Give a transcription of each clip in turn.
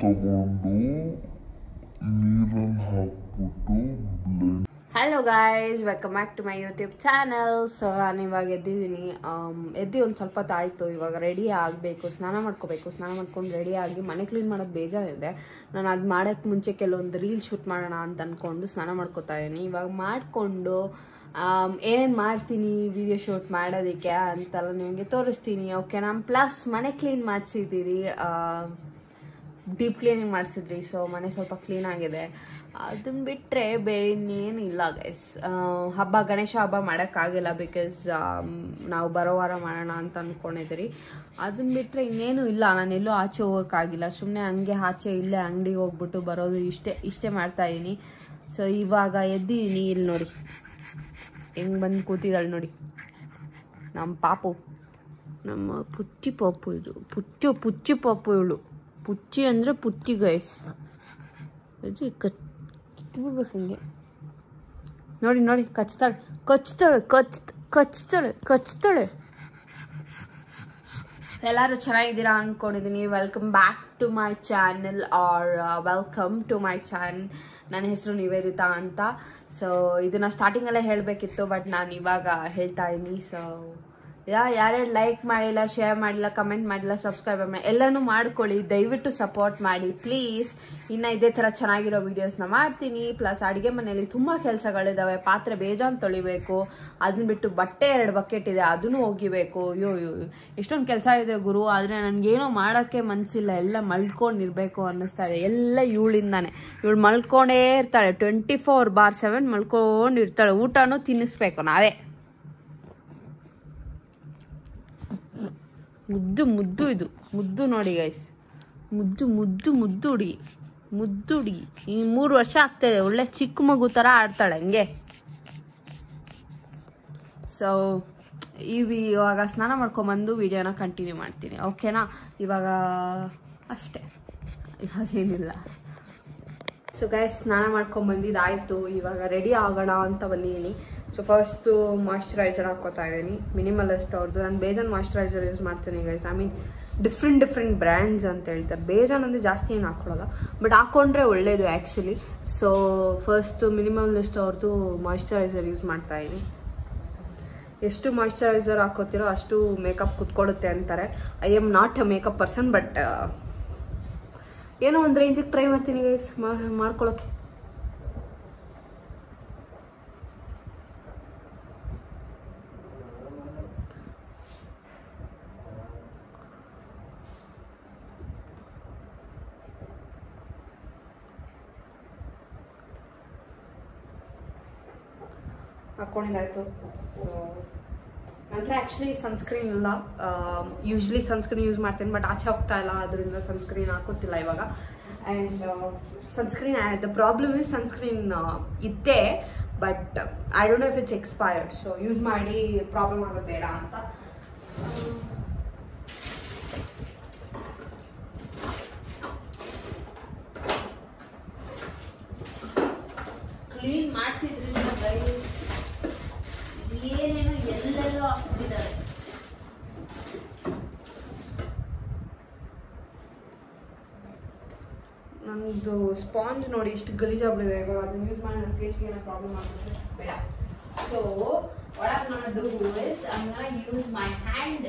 ತಗೊಂಡು ನೀರಲ್ಲಿ ಹಾಕ್ಬಿಟ್ಟು blend. Hello guys, welcome back to my YouTube channel. So ನಾನು ಇವಾಗ ಎದ್ದಿದ್ದೀನಿ. ಎದ್ದು ಒಂದು ಸ್ವಲ್ಪ ಹೊತ್ತಾಯಿತು. ಇವಾಗ ರೆಡಿ ಆಗಬೇಕು, ಸ್ನಾನ ಮಾಡ್ಕೋಬೇಕು. ಸ್ನಾನ ಮಾಡ್ಕೊಂಡು ರೆಡಿ ಆಗಿ ಮನೆ ಕ್ಲೀನ್ ಮಾಡೋದು ಬೇಜಾರಿದೆ. ನಾನು ಅದು ಮಾಡೋಕ್ಕೆ ಮುಂಚೆ ಕೆಲವೊಂದು ರೀಲ್ ಶೂಟ್ ಮಾಡೋಣ ಅಂತ ಅಂದ್ಕೊಂಡು ಸ್ನಾನ ಮಾಡ್ಕೋತಾ ಇದ್ದೀನಿ. ಇವಾಗ ಮಾಡಿಕೊಂಡು ಏನೇನು ಮಾಡ್ತೀನಿ ವಿಡಿಯೋ ಶೂಟ್ ಮಾಡೋದಕ್ಕೆ ಅಂತೆಲ್ಲ ನಿಮಗೆ ತೋರಿಸ್ತೀನಿ, ಓಕೆನಾ. ಪ್ಲಸ್ ಮನೆ ಕ್ಲೀನ್ ಮಾಡಿಸಿದ್ದೀರಿ, ಡೀಪ್ ಕ್ಲೀನಿಂಗ್ ಮಾಡಿಸಿದ್ರಿ. ಸೊ ಮನೆ ಸ್ವಲ್ಪ ಕ್ಲೀನ್ ಆಗಿದೆ. ಅದನ್ನ ಬಿಟ್ಟರೆ ಬೇರೆ ಇನ್ನೇನು ಇಲ್ಲ ಗೈಸ್. ಗಣೇಶ ಹಬ್ಬ ಮಾಡೋಕ್ಕಾಗಿಲ್ಲ, ಬಿಕಾಸ್ ನಾವು ಬರೋ ವಾರ ಮಾಡೋಣ ಅಂತ ಅಂದ್ಕೊಂಡಿದ್ದೀರಿ. ಅದನ್ನ ಬಿಟ್ಟರೆ ಇನ್ನೇನು ಇಲ್ಲ. ನಾನೆಲ್ಲೂ ಆಚೆ ಹೋಗೋಕ್ಕಾಗಿಲ್ಲ. ಸುಮ್ಮನೆ ಹಂಗೆ ಆಚೆ ಇಲ್ಲೇ ಅಂಗಡಿಗೆ ಹೋಗ್ಬಿಟ್ಟು ಬರೋದು, ಇಷ್ಟೇ ಮಾಡ್ತಾಯಿದ್ದೀನಿ. ಸೊ ಇವಾಗ ಎದ್ದಿದ್ದೀನಿ. ಇಲ್ಲಿ ನೋಡಿ ಹೆಂಗೆ ಬಂದು ಕೂತಿದ್ದಾಳೆ ನೋಡಿ ನಮ್ಮ ಪಾಪು, ನಮ್ಮ ಪುಚ್ಚಿ ಪಾಪು. ಇದು ಪುಚ್ಚಿ ಪಾಪು. ಇವಳು ಪುಚ್ಚಿ ಅಂದರೆ ಪುಚ್ಚಿ ಗೈಸ್. ಕಚ್ಬಿಡ್ಬೇಕು ಹಿಂಗೆ. ನೋಡಿ ನೋಡಿ ಕಚ್ತಾಳೆ. ಎಲ್ಲರೂ ಚೆನ್ನಾಗಿದ್ದೀರಾ ಅಂದ್ಕೊಂಡಿದ್ದೀನಿ. Welcome back to my channel or welcome to my channel. ನನ್ನ ಹೆಸರು ನಿವೇದಿತಾ ಅಂತ. ಸೊ ಇದನ್ನು ಸ್ಟಾರ್ಟಿಂಗಲ್ಲೇ ಹೇಳಬೇಕಿತ್ತು, ಬಟ್ ನಾನು ಇವಾಗ ಹೇಳ್ತಾ ಇದ್ದೀನಿ. ಸೊ ಯಾರ್ಯಾರು ಲೈಕ್ ಮಾಡಿಲ್ಲ, ಶೇರ್ ಮಾಡಿಲ್ಲ, ಕಮೆಂಟ್ ಮಾಡಿಲ್ಲ, ಸಬ್ಸ್ಕ್ರೈಬ್ ಮಾಡಿ, ಎಲ್ಲನೂ ಮಾಡ್ಕೊಳ್ಳಿ. ದಯವಿಟ್ಟು ಸಪೋರ್ಟ್ ಮಾಡಿ ಪ್ಲೀಸ್. ಇನ್ನು ಇದೇ ಥರ ಚೆನ್ನಾಗಿರೋ ವೀಡಿಯೋಸ್ನ ಮಾಡ್ತೀನಿ. ಪ್ಲಸ್ ಅಡುಗೆ ಮನೆಯಲ್ಲಿ ತುಂಬ ಕೆಲಸಗಳಿದ್ದಾವೆ. ಪಾತ್ರೆ ಬೇಜಾನ್ ತೊಳಿಬೇಕು. ಅದನ್ನ ಬಿಟ್ಟು ಬಟ್ಟೆ 2 ಬಕೆಟ್ ಇದೆ, ಅದನ್ನು ಒಗಿಬೇಕು. ಅಯ್ಯೋ ಎಷ್ಟೊಂದು ಕೆಲಸ ಇದೆ ಗುರು. ಆದರೆ ನನಗೇನೋ ಮಾಡೋಕ್ಕೆ ಮನಸ್ಸಿಲ್ಲ. ಎಲ್ಲ ಮಲ್ಕೊಂಡಿರ್ಬೇಕು ಅನ್ನಿಸ್ತಾ ಇದೆ. ಎಲ್ಲ ಇವಳಿಂದಾನೆ. ಇವಳು ಮಲ್ಕೊಂಡೇ ಇರ್ತಾಳೆ, 24/7 ಮಲ್ಕೊಂಡಿರ್ತಾಳೆ. ಊಟನೂ ತಿನ್ನಿಸ್ಬೇಕು ನಾವೇ. ಮುದ್ದು ಇದು ಮುದ್ದು ನೋಡಿ ಗೈಸ್. ಮುದ್ದು ಹುಡುಗಿ. ಈ 3 ವರ್ಷ ಆಗ್ತಾಯಿದೆ. ಒಳ್ಳೆ ಚಿಕ್ಕ ಮಗು ಥರ ಆಡ್ತಾಳೆ ಹಂಗೆ. ಸೊ ಇವಾಗ ಸ್ನಾನ ಮಾಡ್ಕೊಂಬಂದು ವಿಡಿಯೋನ ಕಂಟಿನ್ಯೂ ಮಾಡ್ತೀನಿ, ಓಕೆನಾ. ಇವಾಗ ಅಷ್ಟೇ, ಇವಾಗೇನಿಲ್ಲ. ಸೊ ಗೈಸ್, ಸ್ನಾನ ಮಾಡ್ಕೊಂಬಂದಿದ್ದಾಯಿತು. ಇವಾಗ ರೆಡಿ ಆಗೋಣ ಅಂತ ಬಂದಿದ್ದೀನಿ. ಸೊ ಫಸ್ಟು ಮಾಯ್ಶ್ಚರೈಸರ್ ಹಾಕ್ಕೋತಾ ಇದ್ದೀನಿ, ಮಿನಿಮಲಿಸ್ಟ್ ಅವ್ರದ್ದು. ನಾನು ಬೇಜಾನ್ ಮಾಯ್ಶ್ಚರೈಸರ್ ಯೂಸ್ ಮಾಡ್ತೀನಿ guys. I mean different brands ಅಂತ ಹೇಳ್ತಾರೆ. ಬೇಜಾನ್ ಅಂದರೆ ಜಾಸ್ತಿ ಏನು ಹಾಕ್ಕೊಳ್ಳೋಲ್ಲ, ಬಟ್ ಹಾಕ್ಕೊಂಡ್ರೆ ಒಳ್ಳೇದು ಆ್ಯಕ್ಚುಲಿ. ಸೊ ಫಸ್ಟು ಮಿನಿಮಲಿಸ್ಟ್ ಅವ್ರದ್ದು ಮಾಯ್ಶ್ಚರೈಸರ್ ಯೂಸ್ ಮಾಡ್ತಾ ಇದ್ದೀನಿ. ಎಷ್ಟು ಮಾಯ್ಶ್ಚರೈಸರ್ ಹಾಕೋತಿರೋ ಅಷ್ಟು ಮೇಕಪ್ ಕುತ್ಕೊಳ್ಳುತ್ತೆ ಅಂತಾರೆ. I am not a makeup person, but ಏನೋ ಒಂದು ರೇಂಜಿಗೆ ಟ್ರೈ ಮಾಡ್ತೀನಿ ಗೈಸ್ ಮಾಡ್ಕೊಳ್ಳೋಕ್ಕೆ. ಹಾಕ್ಕೊಂಡಿದ್ದಾಯಿತು. ಸೊ ನಂತರ ಆ್ಯಕ್ಚುಲಿ ಸನ್ಸ್ಕ್ರೀನ್ ಇಲ್ಲ. ಯೂಶ್ವಲಿ ಸನ್ಸ್ಕ್ರೀನ್ ಯೂಸ್ ಮಾಡ್ತೀನಿ, ಬಟ್ ಆಚೆ ಹೋಗ್ತಾ ಇಲ್ಲ, ಅದರಿಂದ ಸನ್ಸ್ಕ್ರೀನ್ ಹಾಕೋತಿಲ್ಲ ಇವಾಗ. And sunscreen the problem is sunscreen ಇದ್ದೇ, but I don't know if it's expired. So use ಮಾಡಿ ಪ್ರಾಬ್ಲಮ್ ಆಗೋದು ಬೇಡ ಅಂತ. ಕ್ಲೀನ್ ಮಾಡಿಸಿದ್ರಿಂದ ಏನೇನೋ ಎಲ್ಲೆಲ್ಲೋ ಹಾಕ್ಬಿಟ್ಟಿದ್ದಾರೆ. ನಮ್ಮದು ಸ್ಪಾಂಜ್ ನೋಡಿ ಎಷ್ಟು ಗಲೀಜಾಗ್ಬಿಟ್ಟಿದೆ ಇವಾಗ. ಅದನ್ನ ಯೂಸ್ ಮಾಡಿ ನನ್ನ ಫೇಸ್ಗೆ ಏನೋ ಪ್ರಾಬ್ಲಮ್ ಆಗುತ್ತೆ ಬೇಡ. So what I'm gonna do is I'm gonna use my hand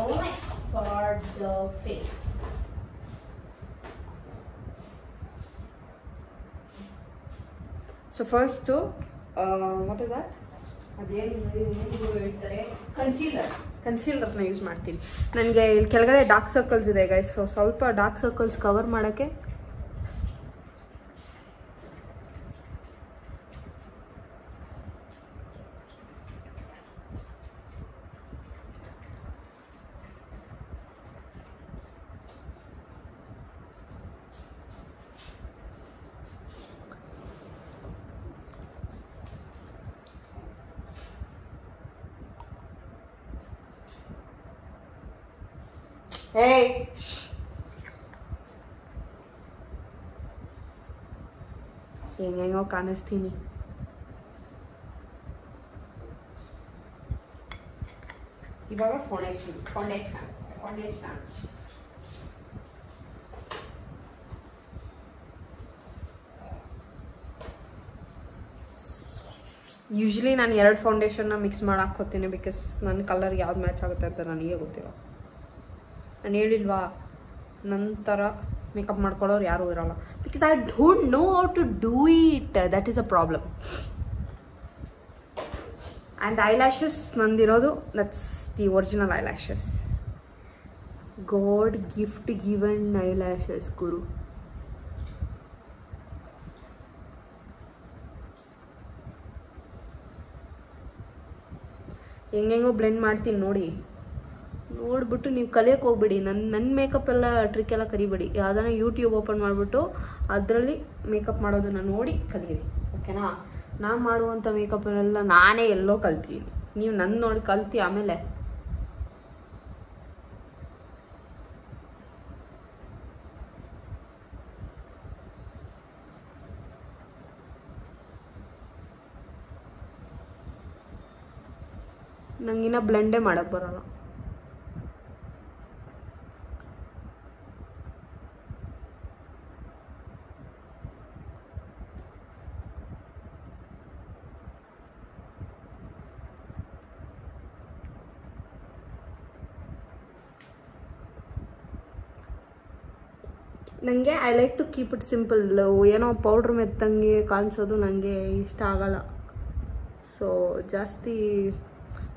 only for the face. So first what is that? ಅದೇನು ಹೇಳ್ತಾರೆ, ಕನ್ಸೀಲರ್ನ ಯೂಸ್ ಮಾಡ್ತೀನಿ. ನನಗೆ ಇಲ್ಲಿ ಕೆಳಗಡೆ ಡಾರ್ಕ್ ಸರ್ಕಲ್ಸ್ ಇದೆ ಗೈಸ್. ಸೊ ಸ್ವಲ್ಪ ಡಾರ್ಕ್ ಸರ್ಕಲ್ಸ್ ಕವರ್ ಮಾಡೋಕ್ಕೆ ಹೆಂಗೋ ಕಾಣಿಸ್ತೀನಿ. ಇವಾಗ ಫೌಂಡೇಶನ್ ಯೂಶ್ವಲಿ ನಾನು 2 ಫೌಂಡೇಶನ್ನ ಮಿಕ್ಸ್ ಮಾಡಿ ಹಾಕ್ಕೋತೀನಿ ಬಿಕಾಸ್ ನನ್ನ ಕಲರ್ ಯಾವ್ದು ಮ್ಯಾಚ್ ಆಗುತ್ತೆ ಅಂತ ನನಗೆ ಗೊತ್ತಿಲ್ಲ. ನಾನು ಹೇಳಿಲ್ವಾ ನಂತರ ಮೇಕಪ್ ಮಾಡ್ಕೊಳ್ಳೋರು ಯಾರೂ ಇರೋಲ್ಲ because I don't know how to do it. That is a problem. And eyelashes ನಂದಿರೋದು that's the original eyelashes. God gift given eyelashes ಗುರು. ಹೆಂಗೆಂಗೋ ಬ್ಲೆಂಡ್ ಮಾಡ್ತೀನಿ ನೋಡಿಬಿಟ್ಟು ನೀವು ಕಲಿಯೋಕೆ ಹೋಗ್ಬೇಡಿ. ನನ್ನ ಮೇಕಪ್ ಎಲ್ಲ ಟ್ರಿಕ್ ಎಲ್ಲ ಕಲಿಬೇಡಿ. ಯಾವುದಾನ ಯೂಟ್ಯೂಬ್ ಓಪನ್ ಮಾಡಿಬಿಟ್ಟು ಅದರಲ್ಲಿ ಮೇಕಪ್ ಮಾಡೋದನ್ನು ನೋಡಿ ಕಲೀರಿ, ಓಕೆನಾ? ನಾನು ಮಾಡುವಂಥ ಮೇಕಪ್ಪನ್ನೆಲ್ಲ ನಾನೇ ಎಲ್ಲೋ ಕಲ್ತೀನಿ, ನೀವು ನನ್ನ ನೋಡಿ ಕಲ್ತಿ ಆಮೇಲೆ ನಂಗಿನ್ನ ಬ್ಲೆಂಡೇ ಮಾಡೋಕ್ಕೆ ಬರೋಲ್ಲ. ನನಗೆ I like to keep it simple. ಏನೋ ಪೌಡ್ರ್ ಮೆತ್ತಂಗೆ ಕಾಣಿಸೋದು ನನಗೆ ಇಷ್ಟ ಆಗಲ್ಲ. ಸೊ ಜಾಸ್ತಿ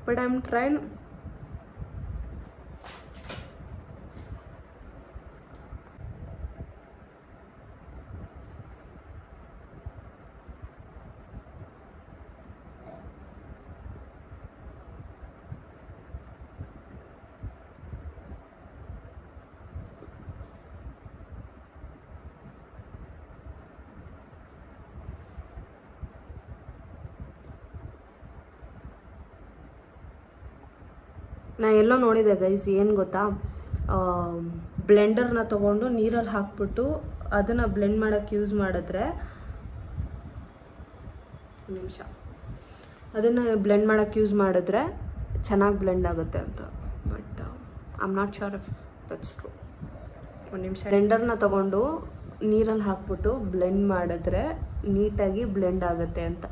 ಬಟ್ ಐ ಆಮ್ ಟ್ರೈನ್. ನಾನು ಎಲ್ಲೋ ನೋಡಿದೆ ಗೈಸ್, ಏನು ಗೊತ್ತಾ, ಬ್ಲೆಂಡರ್ನ ತೊಗೊಂಡು ನೀರಲ್ಲಿ ಹಾಕ್ಬಿಟ್ಟು ಅದನ್ನು ಬ್ಲೆಂಡ್ ಮಾಡೋಕ್ಕೆ ಯೂಸ್ ಮಾಡಿದ್ರೆ, ನಿಮಿಷ, ಅದನ್ನು ಬ್ಲೆಂಡ್ ಮಾಡೋಕ್ಕೆ ಯೂಸ್ ಮಾಡಿದ್ರೆ ಚೆನ್ನಾಗಿ ಬ್ಲೆಂಡ್ ಆಗುತ್ತೆ ಅಂತ. But I am not sure if that's true. ಒಂದು ನಿಮಿಷ. ಬ್ಲೆಂಡರ್ನ ತೊಗೊಂಡು ನೀರಲ್ಲಿ ಹಾಕ್ಬಿಟ್ಟು ಬ್ಲೆಂಡ್ ಮಾಡಿದ್ರೆ ನೀಟಾಗಿ ಬ್ಲೆಂಡ್ ಆಗುತ್ತೆ ಅಂತ.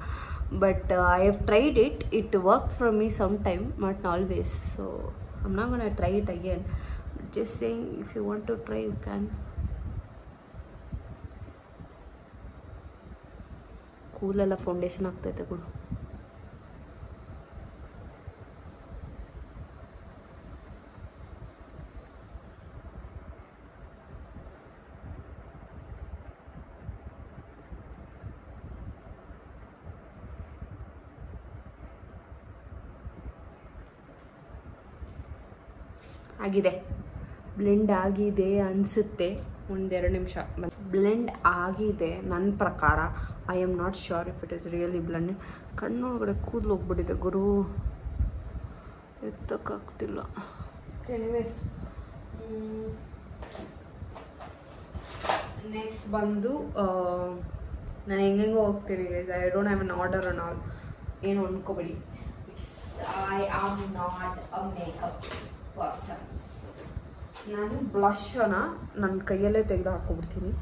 But I have tried it. It worked for me sometime, not always. So I'm not gonna try it again. Just saying, if you want to try, you can. Cool alla foundation ಆಗ್ತೈತೆ ಗುರು. ಆಗಿದೆ, blend ಆಗಿದೆ ಅನಿಸುತ್ತೆ. 1-2 ನಿಮಿಷ blend ಆಗಿದೆ ನನ್ನ ಪ್ರಕಾರ. I am not sure if it is really blend. ಕಣ್ಣೊಳಗಡೆ ಕೂದಲು ಹೋಗ್ಬಿಟ್ಟಿದೆ ಗುರು, ಎತ್ತಕ್ಕಾಗ್ತಿಲ್ಲ. ಎನಿವೇಸ್, ನೆಕ್ಸ್ಟ್ ಬಂದು ನಾನು ಹೆಂಗೆಂಗೋ ಹೋಗ್ತೀನಿ guys. I don't have an order on all. ಏನು ಅನ್ಕೋಬೇಡಿ, I am not a makeup person. ನಾನು ಬ್ಲಷನ್ನ ನನ್ನ ಕೈಯಲ್ಲೇ ತೆಗೆದು ಹಾಕ್ಕೊಬಿಡ್ತೀನಿ.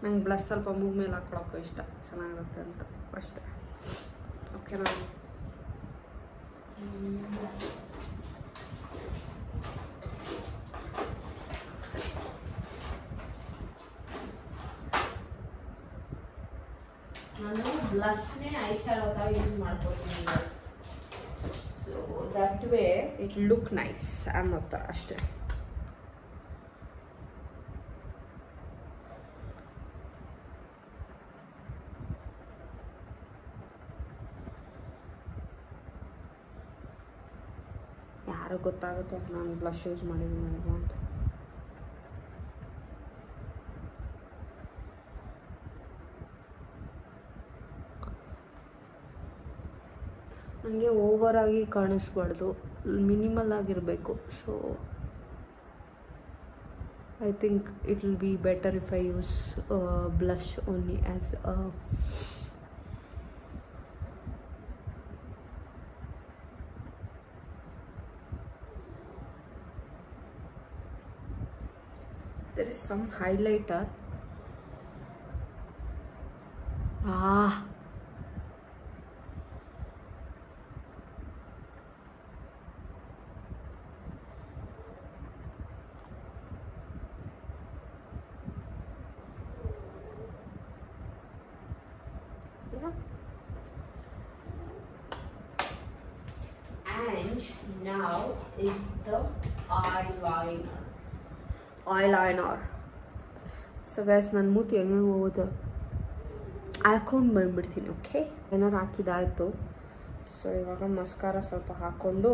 ನಂಗೆ ಬ್ಲಷ್ ಸ್ವಲ್ಪ ಮೂಗ್ ಮೇಲೆ ಹಾಕ್ಕೊಳಕ್ಕೂ ಇಷ್ಟ, ಚೆನ್ನಾಗಿರುತ್ತೆ ಅಂತ ಅಷ್ಟೇ. ಓಕೆನಾ? ನಾನು ಬ್ಲಷ್ನೇ ಐ ಶ್ಯಾಡೋ ತರ ಯೂಸ್ ಮಾಡ್ಕೊತೀನಿ. So that way it look nice ಅನ್ನೋ ಥರ ಅಷ್ಟೇ. ಯಾರು ಗೊತ್ತಾಗುತ್ತೆ ನಾನು ಬ್ಲಷ್ ಯೂಸ್ ಮಾಡಿದ್ದೀನಿ ಅಂತ. ನನಗೆ ಓವರಾಗಿ ಕಾಣಿಸ್ಬಾರ್ದು, ಮಿನಿಮಲ್ ಆಗಿರಬೇಕು. So I think it will be better if I use blush only as a there is some highlighter. And now is the eyeliner. So guys, ನಾನು ಮೂತಿ ಹೆಂಗೆ ಹೋಗೋದು ಹಾಕೊಂಡು ಬಂದ್ಬಿಡ್ತೀನಿ. ಓಕೆ, ಏನಾರು ಹಾಕಿದಾಯಿತು. ಸೊ ಇವಾಗ ಮಸ್ಕಾರ ಸ್ವಲ್ಪ ಹಾಕ್ಕೊಂಡು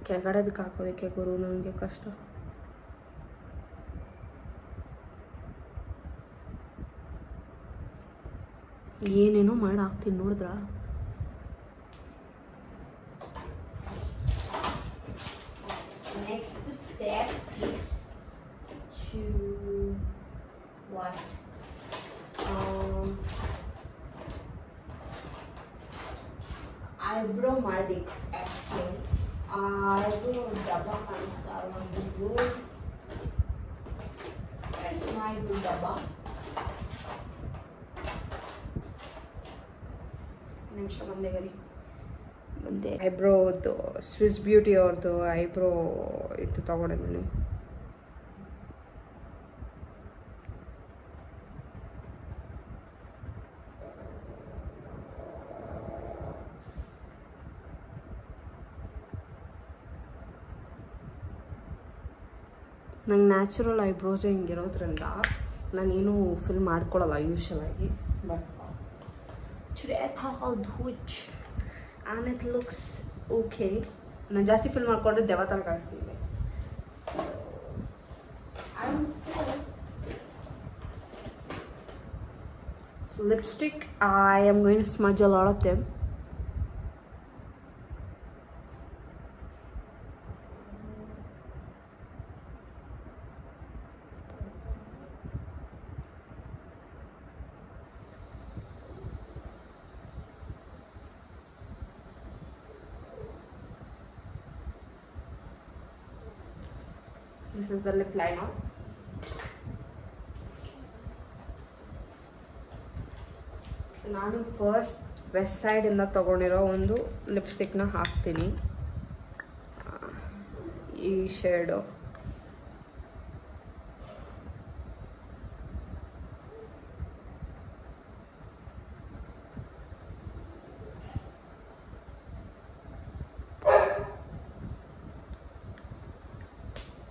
ಕೆಳಗಡೆದಕ್ಕೆ ಹಾಕೋದಕ್ಕೆ ಗುರು ನನಗೆ ಕಷ್ಟ. ಏನೇನೋ ಮಾಡಿ ಹಾಕ್ತೀನಿ ನೋಡಿದ್ರ. Next step is to what? Eyebrow ಮಾಡಬೇಕು actually. Eyebrow ಡಬ್ಬ ಕಾಣಿಸ್ತಾ ಒಂದು. Where's my ಡಬ್ಬ? ನಿಮಿಷ ಬಂದೆ ಐಬ್ರೋದು ಸ್ವಿಸ್ ಬ್ಯೂಟಿ ಅವ್ರದ್ದು ಐಬ್ರೋ ಇದು ತಗೊಂಡಿದ್ದೀನಿ. ನಂಗೆ ನ್ಯಾಚುರಲ್ ಐಬ್ರೋಸೇ ಹಿಂಗಿರೋದ್ರಿಂದ ನಾನೇನು ಫಿಲ್ ಮಾಡ್ಕೊಳ್ಳಲ್ಲ ಯೂಶಲಾಗಿ. But today I thought I'll do it and it looks okay. ನಾನು ಜಾಸ್ತಿ ಫಿಲ್ ಮಾಡ್ಕೊಂಡ್ರೆ ದೆವ್ವ ಥರ ಕಾಣಿಸ್ತೀನಿ. So lipstick, I am going to smudge a lot of them. This is the lip liner. So ನಾನು ಫಸ್ಟ್ ವೆಸ್ಟ್ ಸೈಡ್ ಇಂದ ತಗೊಂಡಿರೋ ಒಂದು lipstick ನ ಹಾಕ್ತೀನಿ. ಈ ಶೇಡ್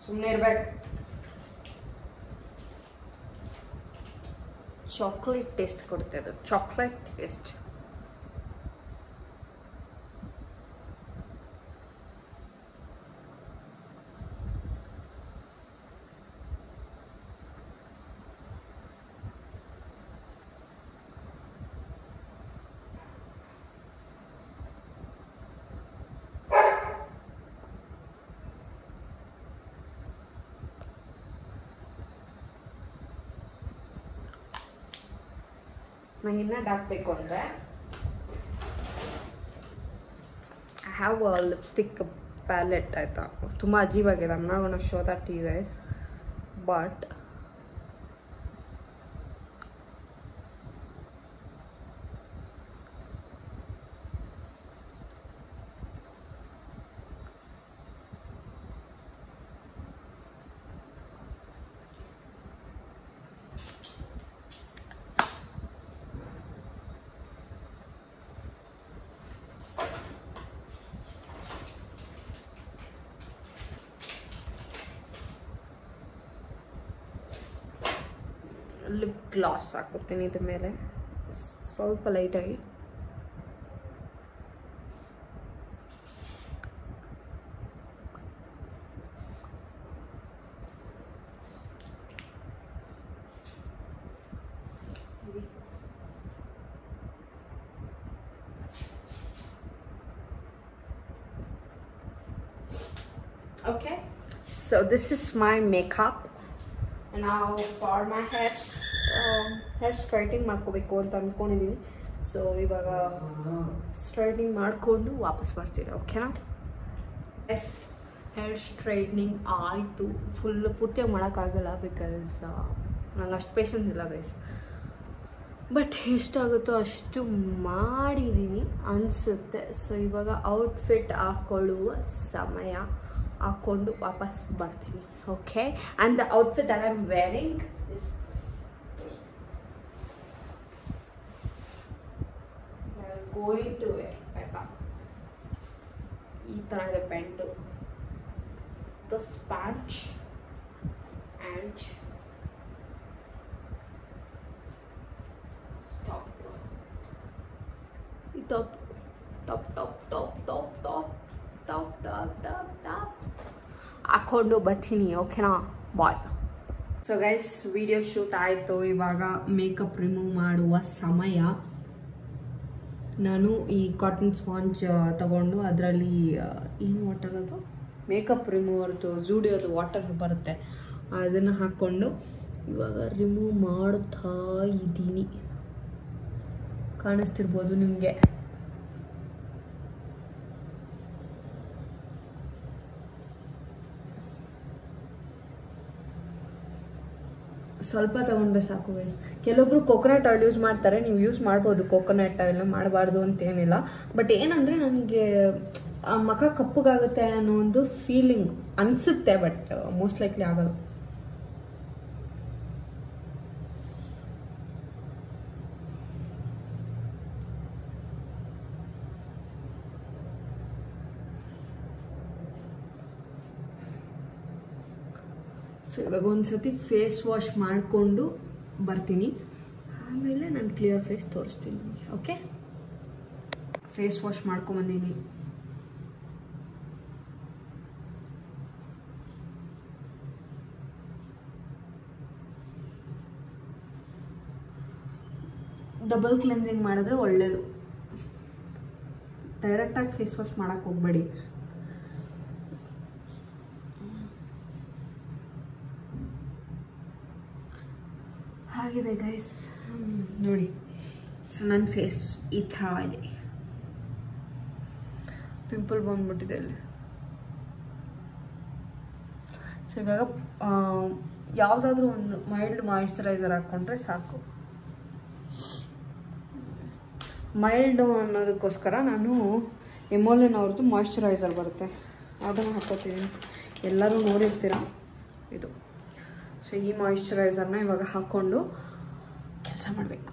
ಸುಮ್ಮನೆ ಇರ್ಬೇಕು. ಚಾಕ್ಲೇಟ್ ಟೇಸ್ಟ್ ಕೊಡುತ್ತೆ ಅದು, ಚಾಕ್ಲೇಟ್ ಟೇಸ್ಟ್. ನಂಗೆ ಇನ್ನೂ ಡಾರ್ಕ್ ಬೇಕು ಅಂದರೆ I have a lipstick palette ಆಯಿತಾ. ತುಂಬ ಅಜೀವಾಗಿದೆ. I'm not gonna show that to you guys, but gloss ಹಾಕುತ್ತೀನಿ ಇದ್ರ ಮೇಲೆ ಸ್ವಲ್ಪ ಲೈಟಾಗಿ. Okay, so this is my makeup. Now for my hair straightening ಮಾಡ್ಕೋಬೇಕು ಅಂತ ಅನ್ಕೊಂಡಿದ್ದೀನಿ. ಸೊ ಇವಾಗ ಸ್ಟ್ರೈಟ್ನಿಂಗ್ ಮಾಡಿಕೊಂಡು ವಾಪಸ್ ಬರ್ತೀನಿ. ಓಕೆನಾ? ಎಸ್, ಹೇರ್ ಸ್ಟ್ರೈಟ್ನಿಂಗ್ ಆಯಿತು. ಫುಲ್ ಪೂರ್ತಿಯಾಗಿ ಮಾಡೋಕ್ಕಾಗಲ್ಲ ಬಿಕಾಸ್ ನಂಗೆ ಅಷ್ಟು ಪೇಷನ್ಸ್ ಇಲ್ಲ ಗೈಸ್. ಬಟ್ ಎಷ್ಟಾಗುತ್ತೋ ಅಷ್ಟು ಮಾಡಿದ್ದೀನಿ ಅನಿಸುತ್ತೆ. ಸೊ ಇವಾಗ ಔಟ್ಫಿಟ್ ಹಾಕ್ಕೊಳ್ಳುವ ಸಮಯ. ಹಾಕ್ಕೊಂಡು ವಾಪಸ್ ಬರ್ತೀನಿ. Okay, and the outfit that I am wearing is going to wear ಆಯ್ತಾ. ಈ ಥರ ಇದೆ pant, this pant and top top top top top top top top top top ಹಾಕ್ಕೊಂಡು ಬರ್ತೀನಿ. ಓಕೆನಾ? Bye. So guys, video shoot ಆಯಿತು. ಇವಾಗ makeup remove ಮಾಡುವ ಸಮಯ. ನಾನು ಈ ಕಾಟನ್ ಸ್ಪಾಂಜ್ ತಗೊಂಡು ಅದರಲ್ಲಿ ಏನು ವಾಟರ್ ಅದು ಮೇಕಪ್ ರಿಮೂವರ್ದು ಜೂಡಿಯೋದು ವಾಟರ್ ಬರುತ್ತೆ, ಅದನ್ನು ಹಾಕ್ಕೊಂಡು ಇವಾಗ ರಿಮೂವ್ ಮಾಡ್ತಾ ಇದ್ದೀನಿ. ಕಾಣಿಸ್ತಿರ್ಬೋದು ನಿಮಗೆ. ಸ್ವಲ್ಪ ತಗೊಂಡ್ರೆ ಸಾಕು ಗೈಸ್. ಕೆಲವೊಬ್ರು ಕೊಕೊನಟ್ ಆಯಿಲ್ ಯೂಸ್ ಮಾಡ್ತಾರೆ, ನೀವು ಯೂಸ್ ಮಾಡ್ಬೋದು. ಕೊಕೊನಟ್ ಆಯಿಲ್ನ ಮಾಡಬಾರ್ದು ಅಂತೇನಿಲ್ಲ. ಬಟ್ ಏನಂದರೆ ನನಗೆ ಮುಖ ಕಪ್ಪಗಾಗುತ್ತೆ ಅನ್ನೋ ಒಂದು ಫೀಲಿಂಗ್ ಅನಿಸುತ್ತೆ. ಬಟ್ ಮೋಸ್ಟ್ ಲೈಕ್ಲಿ ಆಗಲ್ಲ. ಸೊ ಇವಾಗ ಒಂದ್ಸತಿ ಫೇಸ್ ವಾಶ್ ಮಾಡಿಕೊಂಡು ಬರ್ತೀನಿ. ಆಮೇಲೆ ನಾನು ಕ್ಲಿಯರ್ ಫೇಸ್ ತೋರಿಸ್ತೀನಿ ನಿಮಗೆ. ಓಕೆ, ಫೇಸ್ ವಾಶ್ ಮಾಡ್ಕೊಂಬಂದೀನಿ. ಡಬಲ್ ಕ್ಲೆನ್ಸಿಂಗ್ ಮಾಡಿದ್ರೆ ಒಳ್ಳೇದು. ಡೈರೆಕ್ಟಾಗಿ ಫೇಸ್ ವಾಶ್ ಮಾಡೋಕ್ಕೆ ಹೋಗಬೇಡಿ. ಆಗಿದೆ ಗೈಸ್, ನೋಡಿ. ಸೊ ನನ್ನ ಫೇಸ್ ಈ ಥರ ಇದೆ. ಪಿಂಪಲ್ ಬಂದ್ಬಿಟ್ಟಿದೆ ಅಲ್ಲಿ. ಸೊ ಇವಾಗ ಯಾವುದಾದ್ರೂ ಒಂದು ಮೈಲ್ಡ್ ಮಾಯಿಶ್ಚರೈಸರ್ ಹಾಕ್ಕೊಂಡ್ರೆ ಸಾಕು. ಮೈಲ್ಡು ಅನ್ನೋದಕ್ಕೋಸ್ಕರ ನಾನು ಎಮೋಲಿನ್ ಅವ್ರದ್ದು ಮಾಯಿಶ್ಚರೈಸರ್ ಬರುತ್ತೆ, ಅದನ್ನು ಹಾಕ್ಕೋತೀನಿ. ಎಲ್ಲರೂ ನೋಡಿರ್ತೀರ ಇದು. ಸೊ ಈ ಮಾಯಿಶ್ಚರೈಸರ್ನ ಇವಾಗ ಹಾಕ್ಕೊಂಡು ಕೆಲಸ ಮಾಡಬೇಕು.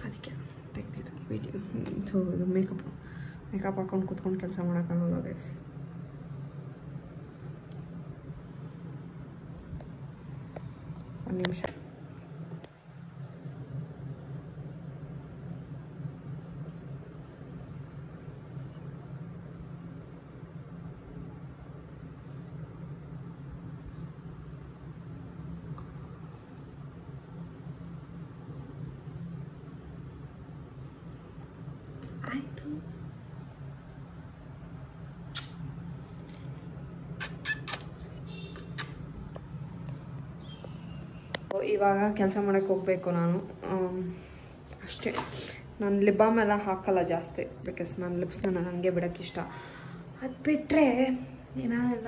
ಅದಕ್ಕೆ ತೆಗೆದಿದ್ದು ವಿಡಿಯೋ. ಸೊ ಇದು ಮೇಕಪ್ ಹಾಕ್ಕೊಂಡು ಕೂತ್ಕೊಂಡು ಕೆಲಸ ಮಾಡೋಕ್ಕಾಗಲ್ಲ ಗೈಸ್. ಒಂದು ನಿಮಿಷ. ಆಯಿತು. ಇವಾಗ ಕೆಲಸ ಮಾಡೋಕ್ಕೆ ಹೋಗಬೇಕು ನಾನು. ಅಷ್ಟೇ. ನಾನು ಲಿಪ್ ಬಾಮ್ ಎಲ್ಲ ಹಾಕಲ್ಲ ಜಾಸ್ತಿ, ಬಿಕಾಸ್ ನನ್ನ ಲಿಪ್ಸ್ನ ನಾನು ಹಂಗೆ ಬಿಡೋಕ್ಕೆ ಇಷ್ಟ. ಅದು ಬಿಟ್ಟರೆ ಏನಾನೆಲ್ಲ